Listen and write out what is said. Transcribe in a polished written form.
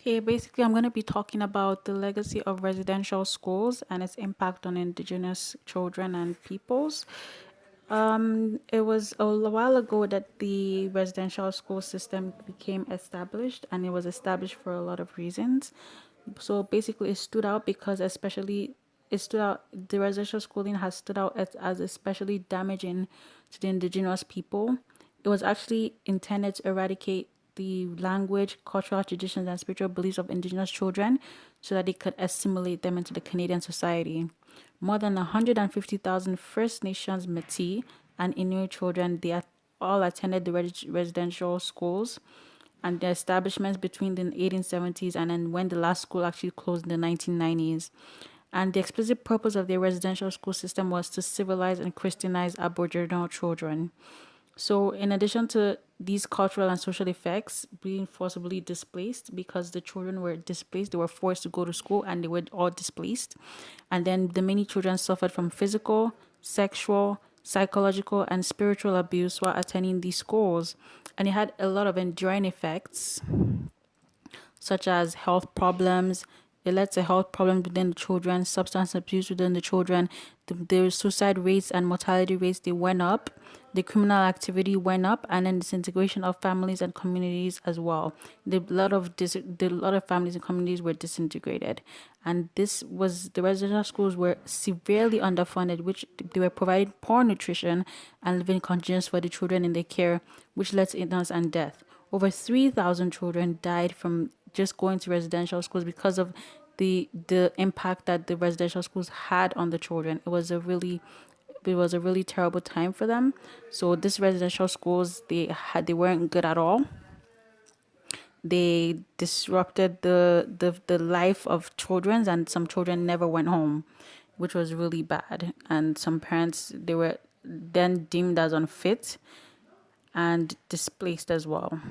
Okay, basically, I'm going to be talking about the legacy of residential schools and its impact on indigenous children and peoples. It was a while ago that the residential school system became established, and it was established for a lot of reasons. So basically, it stood out because, especially, it stood out. The residential schooling has stood out as especially damaging to the indigenous people. It was actually intended to eradicate the language, cultural traditions, and spiritual beliefs of indigenous children so that they could assimilate them into the Canadian society. More than 150,000 First Nations Métis and Inuit children, all attended the residential schools and the establishments between the 1870s and then when the last school actually closed in the 1990s. And the explicit purpose of the residential school system was to civilize and Christianize Aboriginal children. So, in addition to these cultural and social effects, being forcibly displaced because the children were displaced, they were forced to go to school and they were all displaced. And then the many children suffered from physical, sexual, psychological, and spiritual abuse while attending these schools. And it had a lot of enduring effects such as health problems. It led to health problems within the children, substance abuse within the children. The suicide rates and mortality rates they went up. The criminal activity went up, and then disintegration of families and communities as well. The lot of families and communities were disintegrated, and this was the residential schools were severely underfunded, which they were providing poor nutrition and living conditions for the children in their care, which led to illness and death. Over 3,000 children died from just going to residential schools because of the impact that the residential schools had on the children. It was a really terrible time for them. So this residential schools they weren't good at all. They disrupted the life of children, and some children never went home, which was really bad. And some parents they were then deemed as unfit and displaced as well.